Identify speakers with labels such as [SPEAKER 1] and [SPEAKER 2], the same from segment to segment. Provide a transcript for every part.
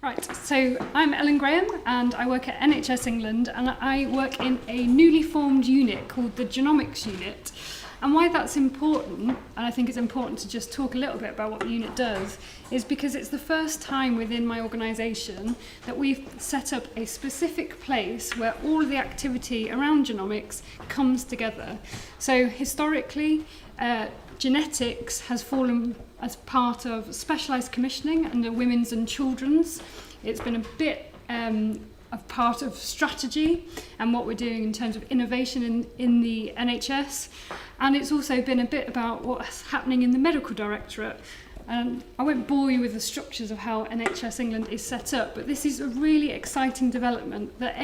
[SPEAKER 1] Right, so I'm Ellen Graham and I work at NHS England, and I work in a newly formed unit called the Genomics unit. And why that's important, and I think it's important to just talk a little bit about what the unit does, is because it's the first time within my organisation that we've set up a specific place where all of the activity around genomics comes together. So historically, genetics has fallen as part of specialised commissioning under women's and children's. It's been a bit of part of strategy and what we're doing in terms of innovation in the NHS, and it's also been a bit about what's happening in the medical directorate. I won't bore you with the structures of how NHS England is set up, but this is a really exciting development that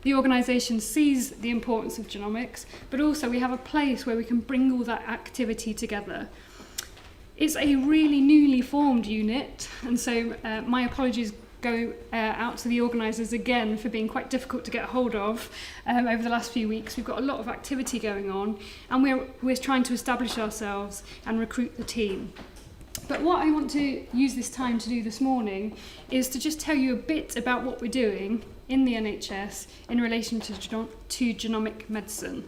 [SPEAKER 1] the organisation sees the importance of genomics, but also we have a place where we can bring all that activity together. It's a really newly formed unit, and so my apologies go out to the organisers again for being quite difficult to get hold of over the last few weeks. We've got a lot of activity going on, and we're trying to establish ourselves and recruit the team. But what I want to use this time to do this morning is to just tell you a bit about what we're doing in the NHS in relation to genomic medicine.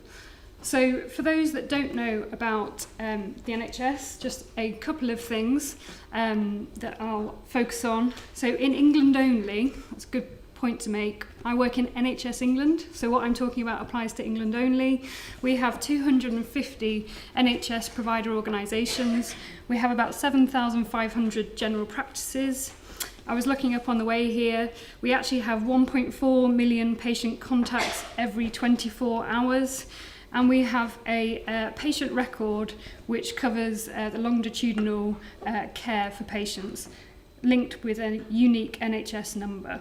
[SPEAKER 1] So for those that don't know about the NHS, just a couple of things that I'll focus on. So in England only, that's a good point to make, I work in NHS England, so what I'm talking about applies to England only. We have 250 NHS provider organisations. We have about 7,500 general practices. I was looking up on the way here, we actually have 1.4 million patient contacts every 24 hours. And we have a patient record which covers the longitudinal care for patients, linked with a unique NHS number.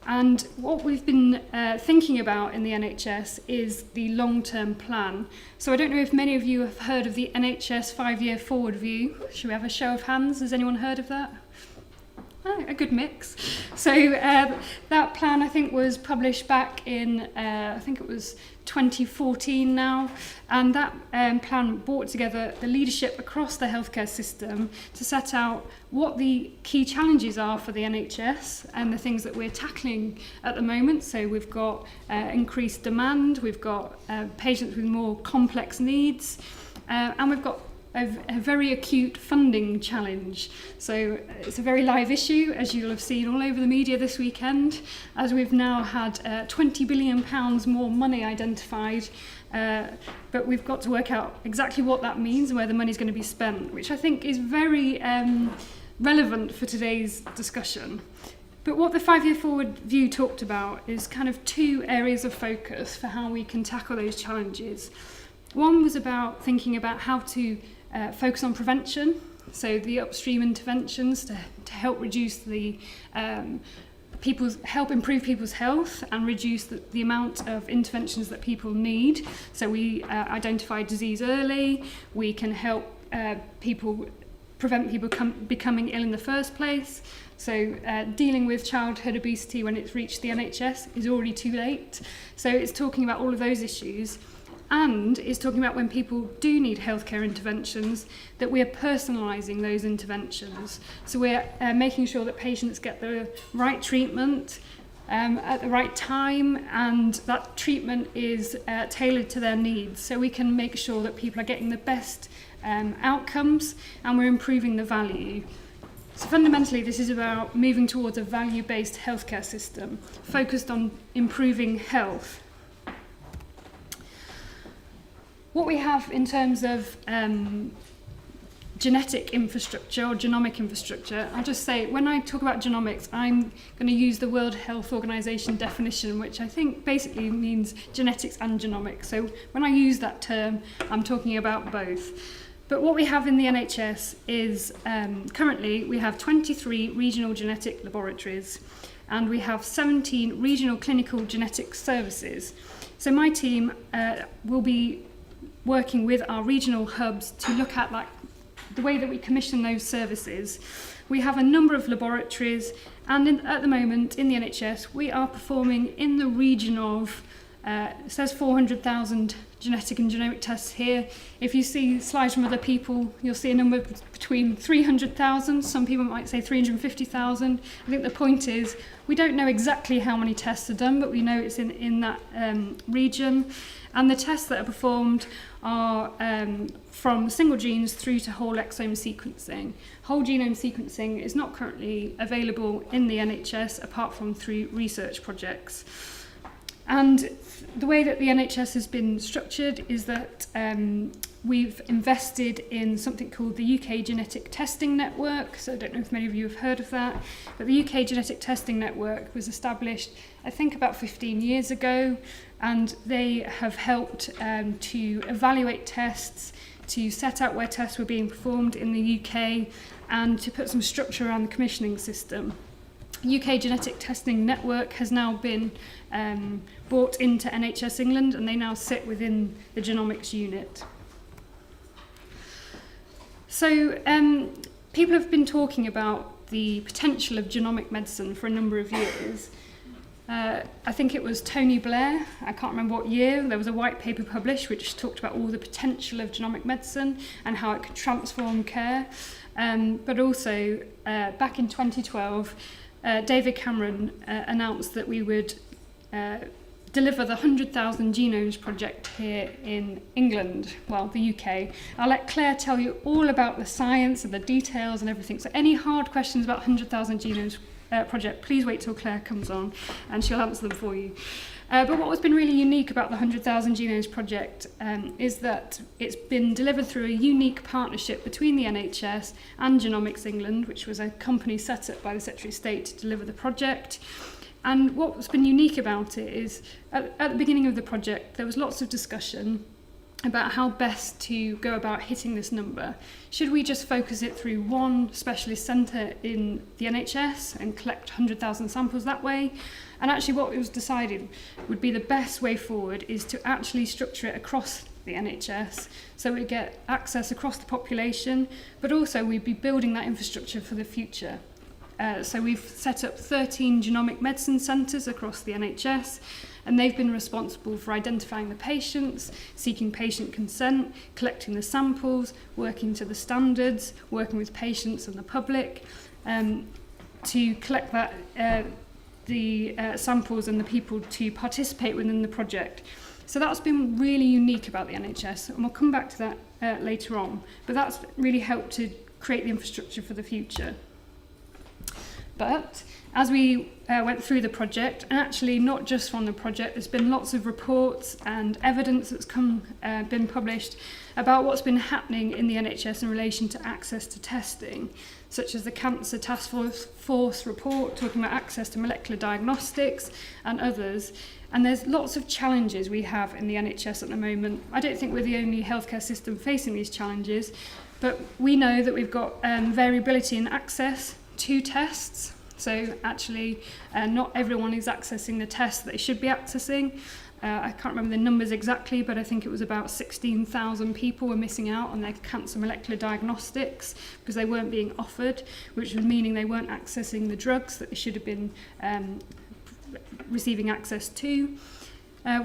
[SPEAKER 1] And what we've been thinking about in the NHS is the long-term plan. So I don't know if many of you have heard of the NHS 5-year forward view. Should we have a show of hands? Has anyone heard of that? Oh, a good mix. So that plan, I think, was published back in, I think it was 2014 now, and that plan brought together the leadership across the healthcare system to set out what the key challenges are for the NHS and the things that we're tackling at the moment. So we've got increased demand, we've got patients with more complex needs, and we've got a very acute funding challenge. So it's a very live issue, as you'll have seen all over the media this weekend, as we've now had £20 billion more money identified, but we've got to work out exactly what that means and where the money's going to be spent, which I think is very relevant for today's discussion. But what the 5-year forward view talked about is kind of two areas of focus for how we can tackle those challenges. One was about thinking about how to focus on prevention, so the upstream interventions to help reduce the help improve people's health and reduce the amount of interventions that people need. So we identify disease early, we can help prevent people becoming ill in the first place. So dealing with childhood obesity when it's reached the NHS is already too late. So it's talking about all of those issues. And is talking about when people do need healthcare interventions, that we are personalising those interventions. So we're making sure that patients get the right treatment at the right time, and that treatment is tailored to their needs. So we can make sure that people are getting the best outcomes, and we're improving the value. So fundamentally, this is about moving towards a value-based healthcare system focused on improving health. What we have in terms of genetic infrastructure or genomic infrastructure, I'll just say, when I talk about genomics, I'm going to use the World Health Organization definition, which I think basically means genetics and genomics. So when I use that term, I'm talking about both. But what we have in the NHS is currently we have 23 regional genetic laboratories, and we have 17 regional clinical genetic services. So my team will be working with our regional hubs to look at the way that we commission those services. We have a number of laboratories, and at the moment in the NHS we are performing in the region of It says 400,000 genetic and genomic tests here. If you see slides from other people, you'll see a number between 300,000. Some people might say 350,000. I think the point is we don't know exactly how many tests are done, but we know it's in that region. And the tests that are performed are from single genes through to whole exome sequencing. Whole genome sequencing is not currently available in the NHS apart from through research projects. And the way that the NHS has been structured is that we've invested in something called the UK Genetic Testing Network. So I don't know if many of you have heard of that, but the UK Genetic Testing Network was established, I think, about 15 years ago, and they have helped to evaluate tests, to set out where tests were being performed in the UK, and to put some structure around the commissioning system. UK Genetic Testing Network has now been brought into NHS England, and they now sit within the Genomics unit. So people have been talking about the potential of genomic medicine for a number of years. I think it was Tony Blair, I can't remember what year, there was a white paper published which talked about all the potential of genomic medicine and how it could transform care. But also back in 2012, David Cameron announced that we would deliver the 100,000 Genomes project here in England, well, the UK. I'll let Claire tell you all about the science and the details and everything. So any hard questions about 100,000 Genomes project, please wait till Claire comes on and she'll answer them for you. But what has been really unique about the 100,000 Genomes project is that it's been delivered through a unique partnership between the NHS and Genomics England, which was a company set up by the Secretary of State to deliver the project. And what's been unique about it is at the beginning of the project, there was lots of discussion about how best to go about hitting this number. Should we just focus it through one specialist centre in the NHS and collect 100,000 samples that way? And actually what was decided would be the best way forward is to actually structure it across the NHS so we get access across the population, but also we'd be building that infrastructure for the future. So we've set up 13 genomic medicine centres across the NHS, and they've been responsible for identifying the patients, seeking patient consent, collecting the samples, working to the standards, working with patients and the public to collect that, the samples and the people to participate within the project. So that's been really unique about the NHS, and we'll come back to that later on, but that's really helped to create the infrastructure for the future. But as we went through the project, and actually not just from the project, there's been lots of reports and evidence that's been published about what's been happening in the NHS in relation to access to testing, such as the Cancer Task Force report talking about access to molecular diagnostics and others. And there's lots of challenges we have in the NHS at the moment. I don't think we're the only healthcare system facing these challenges, but we know that we've got variability in access to tests. So actually not everyone is accessing the tests they should be accessing. I can't remember the numbers exactly, but I think it was about 16,000 people were missing out on their cancer molecular diagnostics because they weren't being offered, which was meaning they weren't accessing the drugs that they should have been receiving access to.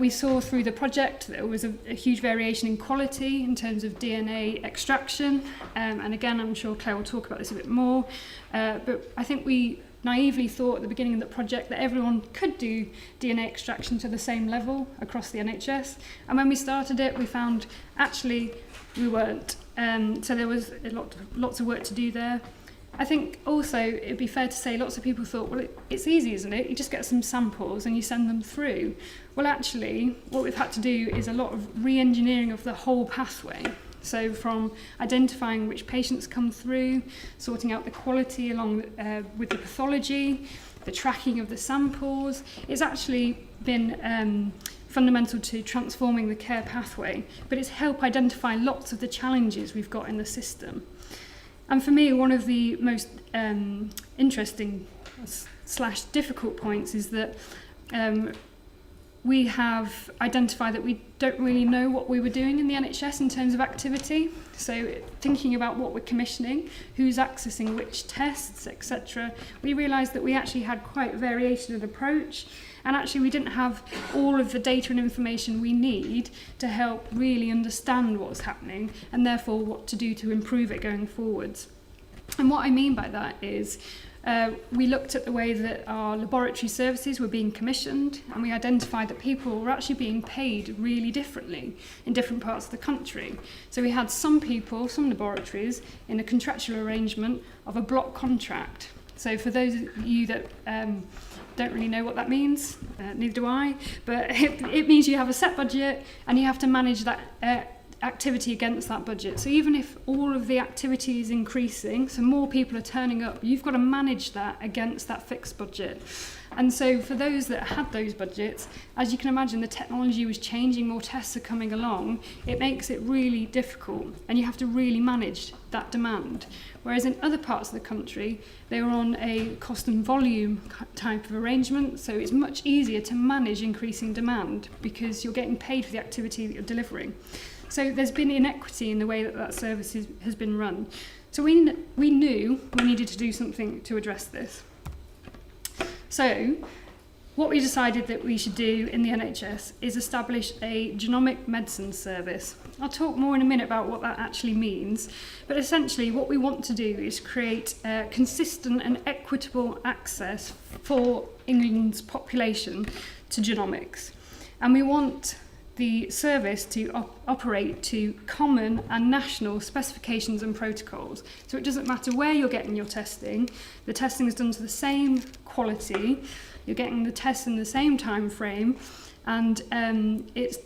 [SPEAKER 1] We saw through the project that there was a huge variation in quality in terms of DNA extraction, and again I'm sure Claire will talk about this a bit more, but I think we naively thought at the beginning of the project that everyone could do DNA extraction to the same level across the NHS, and when we started it we found actually we weren't, so there was lots of work to do there. I think also it'd be fair to say lots of people thought, well, it's easy, isn't it? You just get some samples and you send them through. Well, actually, what we've had to do is a lot of re-engineering of the whole pathway. So from identifying which patients come through, sorting out the quality along with the pathology, the tracking of the samples, it's actually been fundamental to transforming the care pathway, but it's helped identify lots of the challenges we've got in the system. And for me, one of the most interesting / difficult points is that we have identified that we don't really know what we were doing in the NHS in terms of activity. So thinking about what we're commissioning, who's accessing which tests, etc., we realised that we actually had quite variation in approach, and actually we didn't have all of the data and information we need to help really understand what's happening, and therefore what to do to improve it going forwards. And what I mean by that is we looked at the way that our laboratory services were being commissioned, and we identified that people were actually being paid really differently in different parts of the country. So we had some people, some laboratories, in a contractual arrangement of a block contract. So for those of you that don't really know what that means, neither do I, but it means you have a set budget and you have to manage that activity against that budget. So even if all of the activity is increasing, so more people are turning up, you've got to manage that against that fixed budget. And so for those that had those budgets, as you can imagine, the technology was changing, more tests are coming along, it makes it really difficult, and you have to really manage that demand. Whereas in other parts of the country, they were on a cost and volume type of arrangement, so it's much easier to manage increasing demand because you're getting paid for the activity that you're delivering. So there's been inequity in the way that that service has been run. So we knew we needed to do something to address this. So what we decided that we should do in the NHS is establish a Genomic Medicine Service. I'll talk more in a minute about what that actually means, but essentially what we want to do is create consistent and equitable access for England's population to genomics. And we want the service to operate to common and national specifications and protocols. So it doesn't matter where you're getting your testing, the testing is done to the same quality, you're getting the tests in the same time frame, and it's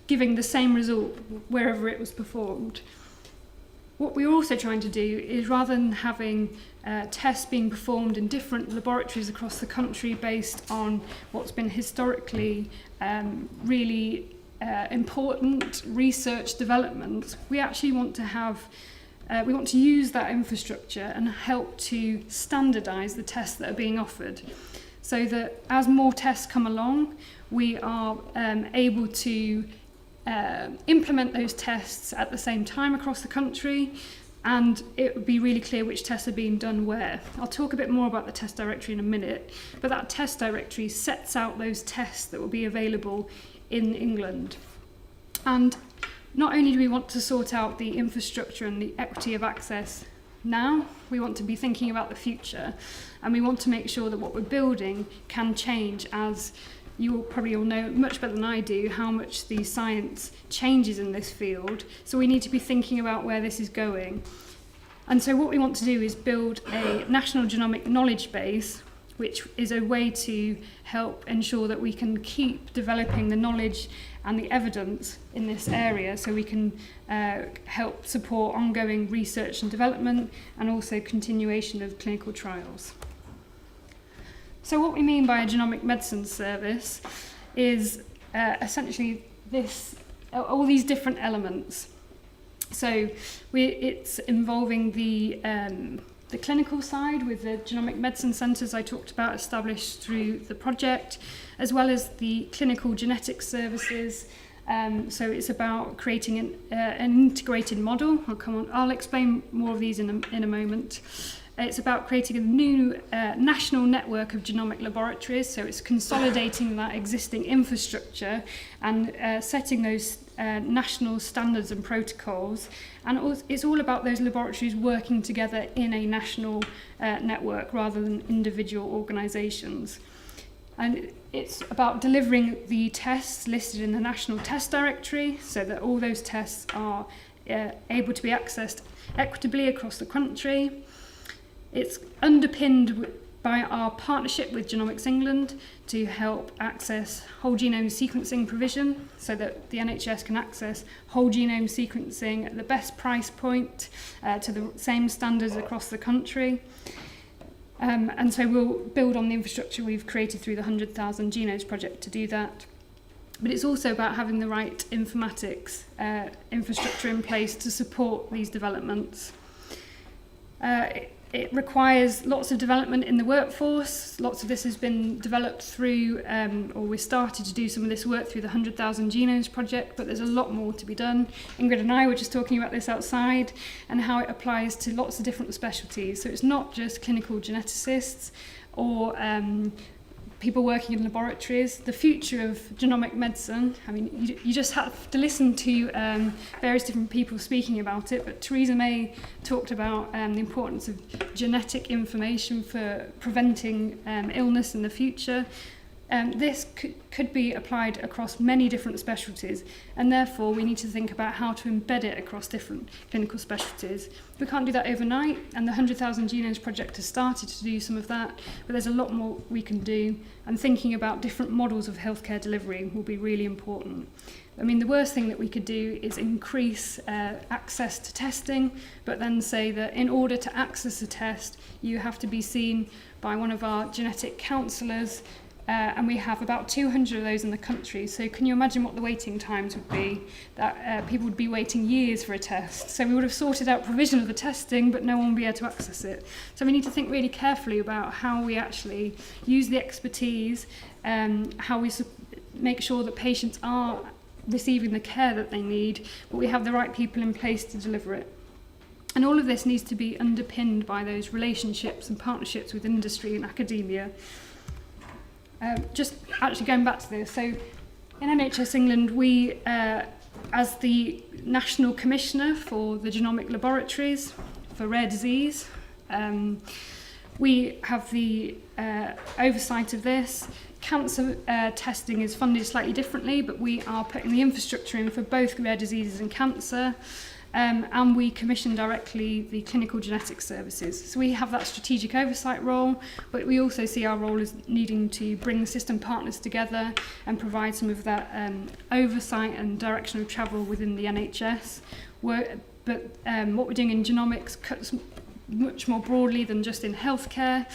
[SPEAKER 1] giving the same result wherever it was performed. What we're also trying to do is, rather than having tests being performed in different laboratories across the country based on what's been historically really important research developments, we actually want to have we want to use that infrastructure and help to standardise the tests that are being offered, so that as more tests come along, we are able to implement those tests at the same time across the country, and it would be really clear which tests are being done where. I'll talk a bit more about the test directory in a minute, but that test directory sets out those tests that will be available in England. And not only do we want to sort out the infrastructure and the equity of access now, we want to be thinking about the future, and we want to make sure that what we're building can change, as you will probably all know much better than I do how much the science changes in this field. So we need to be thinking about where this is going. And so what we want to do is build a national genomic knowledge base, which is a way to help ensure that we can keep developing the knowledge and the evidence in this area, so we can help support ongoing research and development, and also continuation of clinical trials. So what we mean by a genomic medicine service is essentially all these different elements. So it's involving the clinical side with the genomic medicine centres I talked about, established through the project, as well as the clinical genetics services. So it's about creating an integrated model. I'll explain more of these in a moment. It's about creating a new national network of genomic laboratories, so it's consolidating that existing infrastructure and setting those national standards and protocols. And it's all about those laboratories working together in a national network rather than individual organisations. And it's about delivering the tests listed in the National Test Directory, so that all those tests are able to be accessed equitably across the country. It's underpinned by our partnership with Genomics England to help access whole genome sequencing provision, so that the NHS can access whole genome sequencing at the best price point to the same standards across the country. And so we'll build on the infrastructure we've created through the 100,000 Genomes project to do that. But it's also about having the right informatics infrastructure in place to support these developments. It requires lots of development in the workforce. Lots of this has been developed through, or we started to do some of this work through the 100,000 Genomes project, but there's a lot more to be done. Ingrid and I were just talking about this outside and how it applies to lots of different specialties. So it's not just clinical geneticists or people working in laboratories. The future of genomic medicine, I mean, you just have to listen to various different people speaking about it, but Theresa May talked about the importance of genetic information for preventing illness in the future. This could be applied across many different specialties, and therefore we need to think about how to embed it across different clinical specialties. We can't do that overnight, and the 100,000 Genomes project has started to do some of that, but there's a lot more we can do, and thinking about different models of healthcare delivery will be really important. I mean, the worst thing that we could do is increase access to testing, but then say that in order to access a test, you have to be seen by one of our genetic counsellors, and we have about 200 of those in the country. So can you imagine what the waiting times would be? That people would be waiting years for a test. So we would have sorted out provision of the testing, but no one would be able to access it. So we need to think really carefully about how we actually use the expertise, how we make sure that patients are receiving the care that they need, but we have the right people in place to deliver it. And all of this needs to be underpinned by those relationships and partnerships with industry and academia. Just actually going back to this, so in NHS England, we, as the National Commissioner for the Genomic Laboratories for Rare Disease, we have the oversight of this. Cancer testing is funded slightly differently, but we are putting the infrastructure in for both rare diseases and cancer. And we commission directly the clinical genetics services. So we have that strategic oversight role, but we also see our role as needing to bring the system partners together and provide some of that oversight and direction of travel within the NHS. But what we're doing in genomics cuts much more broadly than just in healthcare.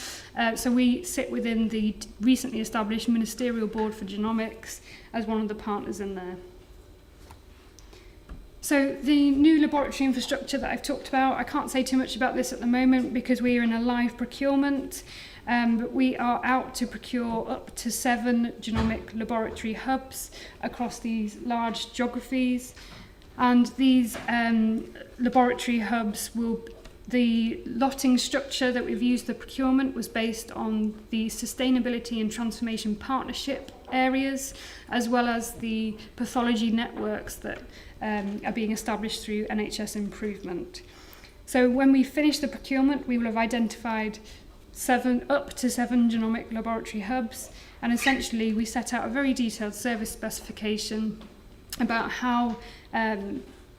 [SPEAKER 1] So we sit within the recently established Ministerial Board for Genomics as one of the partners in there. So the new laboratory infrastructure that I've talked about, I can't say too much about this at the moment because we are in a live procurement, but we are out to procure up to 7 genomic laboratory hubs across these large geographies. And these laboratory hubs the lotting structure that we've used for procurement was based on the sustainability and transformation partnership areas, as well as the pathology networks that are being established through NHS Improvement. So when we finish the procurement, we will have identified up to 7 genomic laboratory hubs, and essentially we set out a very detailed service specification about how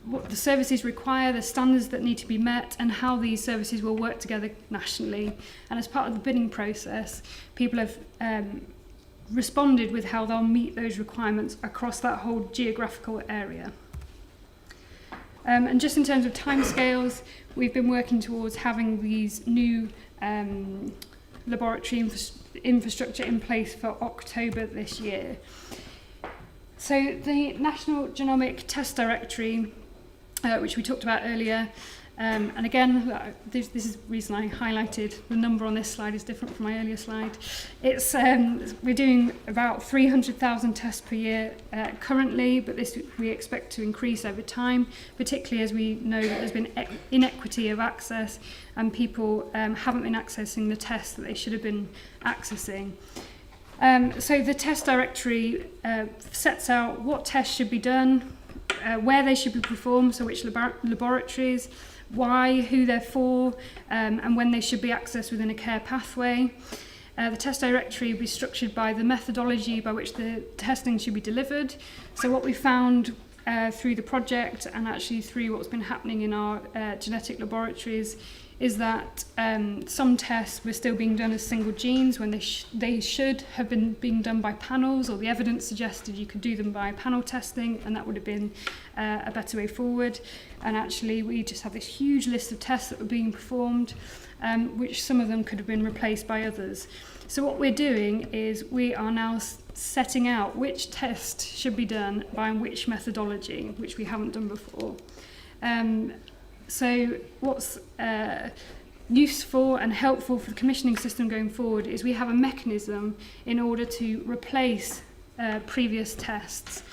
[SPEAKER 1] what the services require, the standards that need to be met, and how these services will work together nationally. And as part of the bidding process, people have responded with how they'll meet those requirements across that whole geographical area. And just in terms of timescales, we've been working towards having these new laboratory infrastructure in place for October this year. So the National Genomic Test Directory, which we talked about earlier, and again, this is the reason I highlighted the number on this slide is different from my earlier slide. It's we're doing about 300,000 tests per year currently, but this we expect to increase over time, particularly as we know that there's been inequity of access and people haven't been accessing the tests that they should have been accessing. So the test directory sets out what tests should be done, where they should be performed, so which laboratories, why, who they're for, and when they should be accessed within a care pathway. The test directory will be structured by the methodology by which the testing should be delivered. So what we found through the project and actually through what's been happening in our genetic laboratories is that some tests were still being done as single genes when they should have been being done by panels, or the evidence suggested you could do them by panel testing, and that would have been a better way forward. And actually we just have this huge list of tests that were being performed, which some of them could have been replaced by others. So what we're doing is we are now setting out which test should be done by which methodology, which we haven't done before. So what's useful and helpful for the commissioning system going forward is we have a mechanism in order to replace previous tests.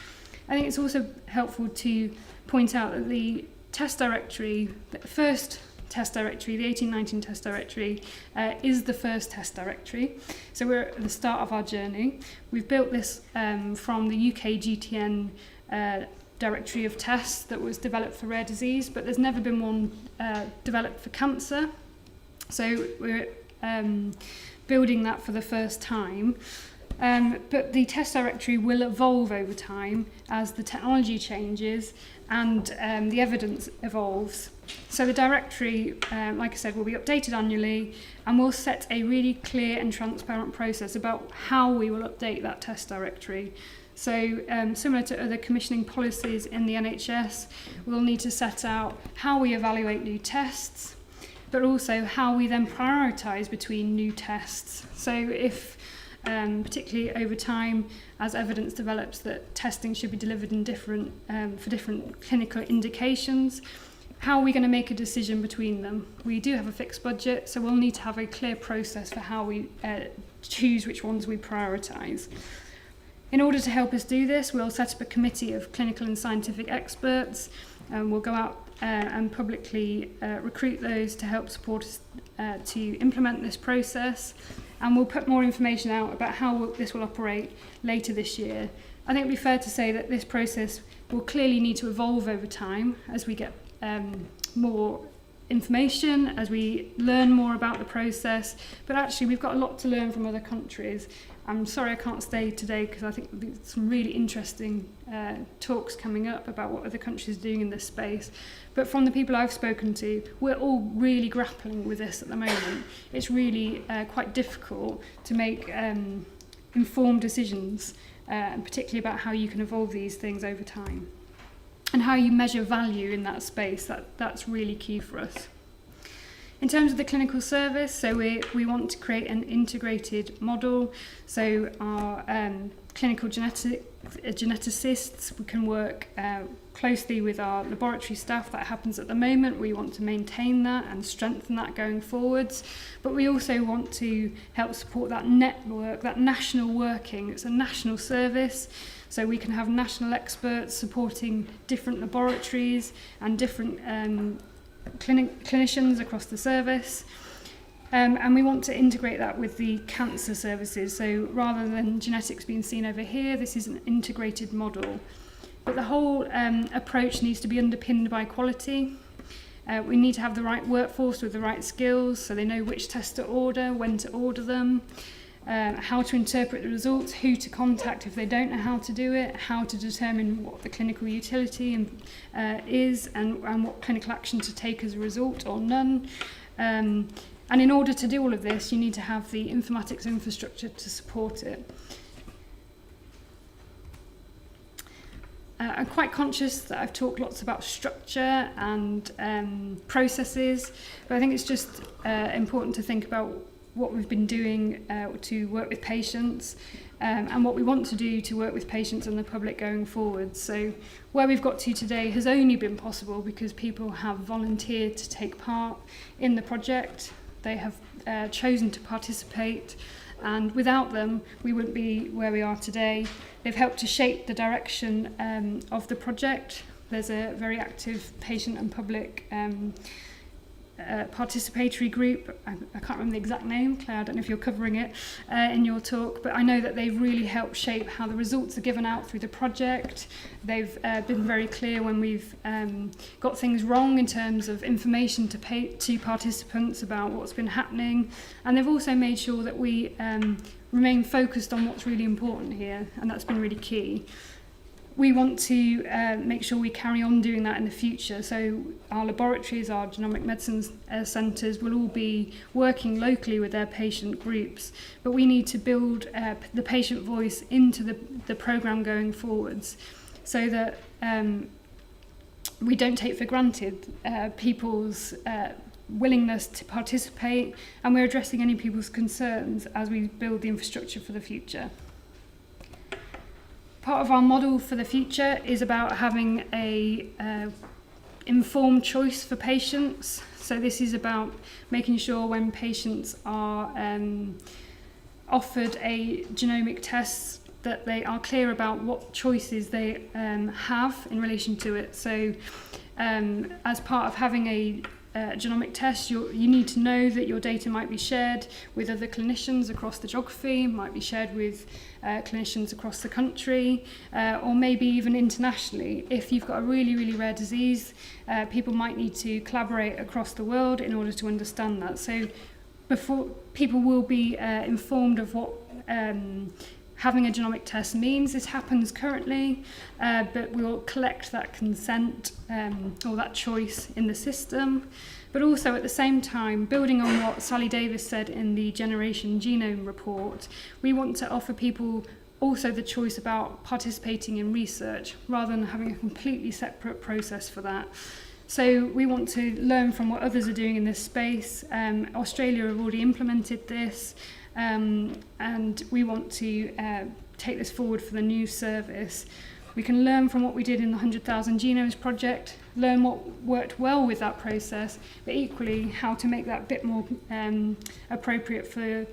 [SPEAKER 1] I think it's also helpful to point out that the test directory, the first test directory, the 1819 test directory, is the first test directory. So we're at the start of our journey. We've built this from the UK GTN directory of tests that was developed for rare disease, but there's never been one developed for cancer. So we're building that for the first time. But the test directory will evolve over time as the technology changes and the evidence evolves. So the directory, like I said, will be updated annually, and we'll set a really clear and transparent process about how we will update that test directory. So similar to other commissioning policies in the NHS, we'll need to set out how we evaluate new tests, but also how we then prioritise between new tests. So if, particularly over time, as evidence develops that testing should be delivered in for different clinical indications, how are we going to make a decision between them? We do have a fixed budget, so we'll need to have a clear process for how we choose which ones we prioritise. In order to help us do this, we'll set up a committee of clinical and scientific experts, and we'll go out and publicly recruit those to help support us to implement this process, and we'll put more information out about how this will operate later this year. I think it would be fair to say that this process will clearly need to evolve over time as we get more information, as we learn more about the process, but actually we've got a lot to learn from other countries. I'm sorry I can't stay today because I think there's some really interesting talks coming up about what other countries are doing in this space. But from the people I've spoken to, we're all really grappling with this at the moment. It's really quite difficult to make informed decisions, and particularly about how you can evolve these things over time. And how you measure value in that space, that's really key for us. In terms of the clinical service, so we want to create an integrated model. So our clinical geneticists, we can work closely with our laboratory staff. That happens at the moment. We want to maintain that and strengthen that going forwards. But we also want to help support that network, that national working. It's a national service. So we can have national experts supporting different laboratories and different clinicians across the service. And we want to integrate that with the cancer services. So rather than genetics being seen over here, this is an integrated model. But the whole approach needs to be underpinned by quality. We need to have the right workforce with the right skills, so they know which tests to order, when to order them, how to interpret the results, who to contact if they don't know how to do it, how to determine what the clinical utility is, and what clinical action to take as a result or none. And in order to do all of this, you need to have the informatics infrastructure to support it. I'm quite conscious that I've talked lots about structure and processes, but I think it's just important to think about what we've been doing to work with patients and what we want to do to work with patients and the public going forward. So where we've got to today has only been possible because people have volunteered to take part in the project. They have chosen to participate, and without them we wouldn't be where we are today. They've helped to shape the direction of the project. There's a very active patient and public participatory group. I can't remember the exact name, Claire, I don't know if you're covering it in your talk, but I know that they've really helped shape how the results are given out through the project. They've been very clear when we've got things wrong in terms of information to participants about what's been happening, and they've also made sure that we remain focused on what's really important here, and that's been really key. We want to make sure we carry on doing that in the future. So our laboratories, our genomic medicine centres will all be working locally with their patient groups, but we need to build the patient voice into the programme going forwards so that we don't take for granted people's willingness to participate, and we're addressing any people's concerns as we build the infrastructure for the future. Part of our model for the future is about having a informed choice for patients. So this is about making sure when patients are offered a genomic test that they are clear about what choices they have in relation to it. So as part of having a genomic test, you need to know that your data might be shared with other clinicians across the geography, might be shared with clinicians across the country, or maybe even internationally. If you've got a really, really rare disease, people might need to collaborate across the world in order to understand that. So before people will be informed of what having a genomic test means. This happens currently, but we'll collect that consent or that choice in the system. But also at the same time, building on what Sally Davis said in the Generation Genome report, we want to offer people also the choice about participating in research rather than having a completely separate process for that. So we want to learn from what others are doing in this space. Australia have already implemented this. And we want to take this forward for the new service. We can learn from what we did in the 100,000 Genomes project, learn what worked well with that process, but equally how to make that a bit more appropriate for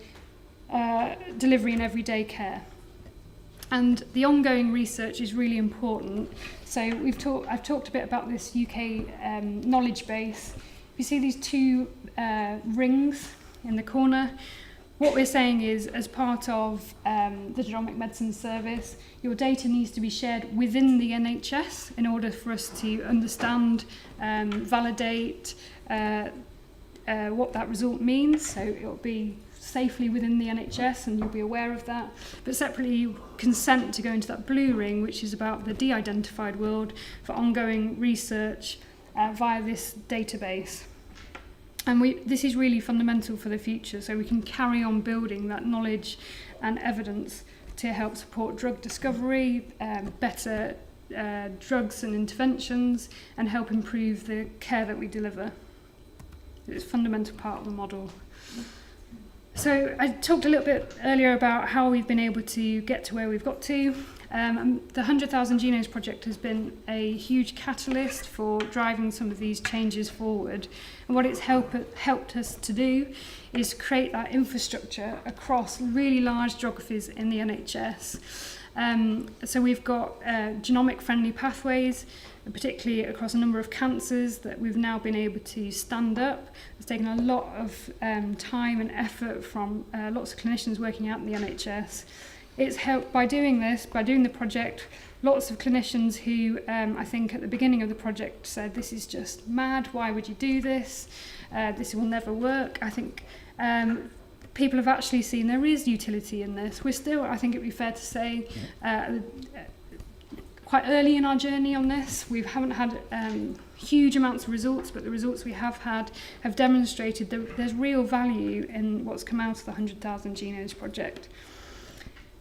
[SPEAKER 1] delivery in everyday care. And the ongoing research is really important. So I've talked a bit about this UK knowledge base. You see these two rings in the corner. What we're saying is, as part of the Genomic Medicine Service, your data needs to be shared within the NHS in order for us to understand, validate what that result means. So it'll be safely within the NHS and you'll be aware of that. But separately, you consent to go into that blue ring, which is about the de-identified world, for ongoing research via this database. And this is really fundamental for the future, so we can carry on building that knowledge and evidence to help support drug discovery, better drugs and interventions, and help improve the care that we deliver. It's a fundamental part of the model. So I talked a little bit earlier about how we've been able to get to where we've got to. The 100,000 Genomes project has been a huge catalyst for driving some of these changes forward. And what it's helped us to do is create that infrastructure across really large geographies in the NHS. So we've got genomic-friendly pathways, particularly across a number of cancers that we've now been able to stand up. It's taken a lot of time and effort from lots of clinicians working out in the NHS. It's helped by doing this, by doing the project, lots of clinicians who I think at the beginning of the project said, this is just mad, why would you do this? This will never work. I think people have actually seen there is utility in this. We're still, I think it'd be fair to say, quite early in our journey on this. We haven't had huge amounts of results, but the results we have had have demonstrated that there's real value in what's come out of the 100,000 Genomes project.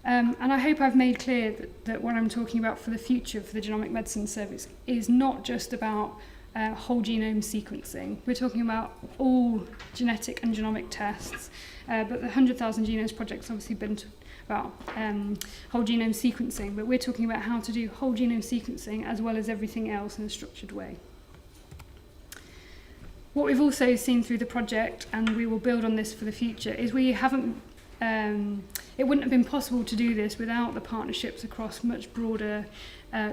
[SPEAKER 1] And I hope I've made clear that what I'm talking about for the future for the Genomic Medicine Service is not just about whole genome sequencing. We're talking about all genetic and genomic tests, but the 100,000 Genomes project's obviously been about whole genome sequencing, but we're talking about how to do whole genome sequencing as well as everything else in a structured way. What we've also seen through the project, and we will build on this for the future, is we haven't it wouldn't have been possible to do this without the partnerships across much broader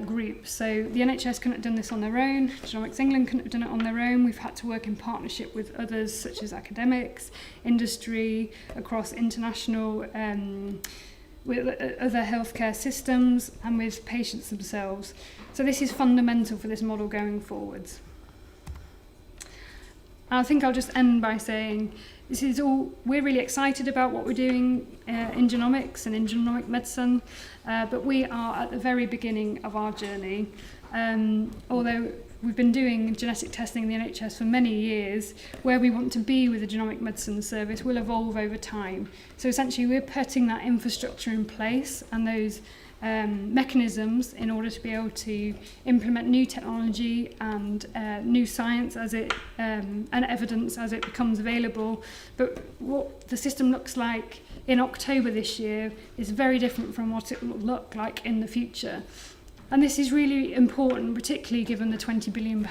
[SPEAKER 1] groups. So the NHS couldn't have done this on their own, Genomics England couldn't have done it on their own. We've had to work in partnership with others such as academics, industry, across international, with other healthcare systems and with patients themselves. So this is fundamental for this model going forwards. And I think I'll just end by saying this is all, we're really excited about what we're doing in genomics and in genomic medicine, but we are at the very beginning of our journey. Although we've been doing genetic testing in the NHS for many years, where we want to be with the Genomic Medicine Service will evolve over time. So essentially we're putting that infrastructure in place and those mechanisms in order to be able to implement new technology and new science as it and evidence as it becomes available. But what the system looks like in October this year is very different from what it will look like in the future. And this is really important, particularly given the £20 billion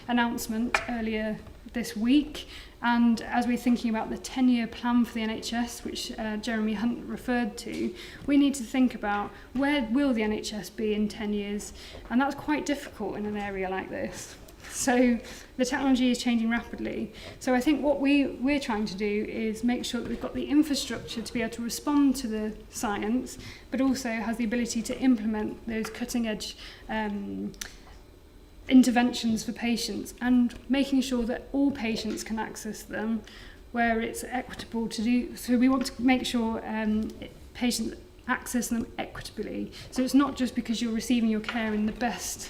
[SPEAKER 1] announcement earlier this week. And as we're thinking about the 10-year plan for the NHS, which Jeremy Hunt referred to, we need to think about where will the NHS be in 10 years? And that's quite difficult in an area like this. So the technology is changing rapidly. So I think what we're trying to do is make sure that we've got the infrastructure to be able to respond to the science, but also has the ability to implement those cutting-edge interventions for patients, and making sure that all patients can access them where it's equitable to do. So we want to make sure patients access them equitably. So it's not just because you're receiving your care in the best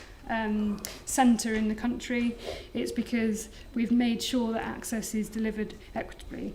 [SPEAKER 1] centre in the country, it's because we've made sure that access is delivered equitably.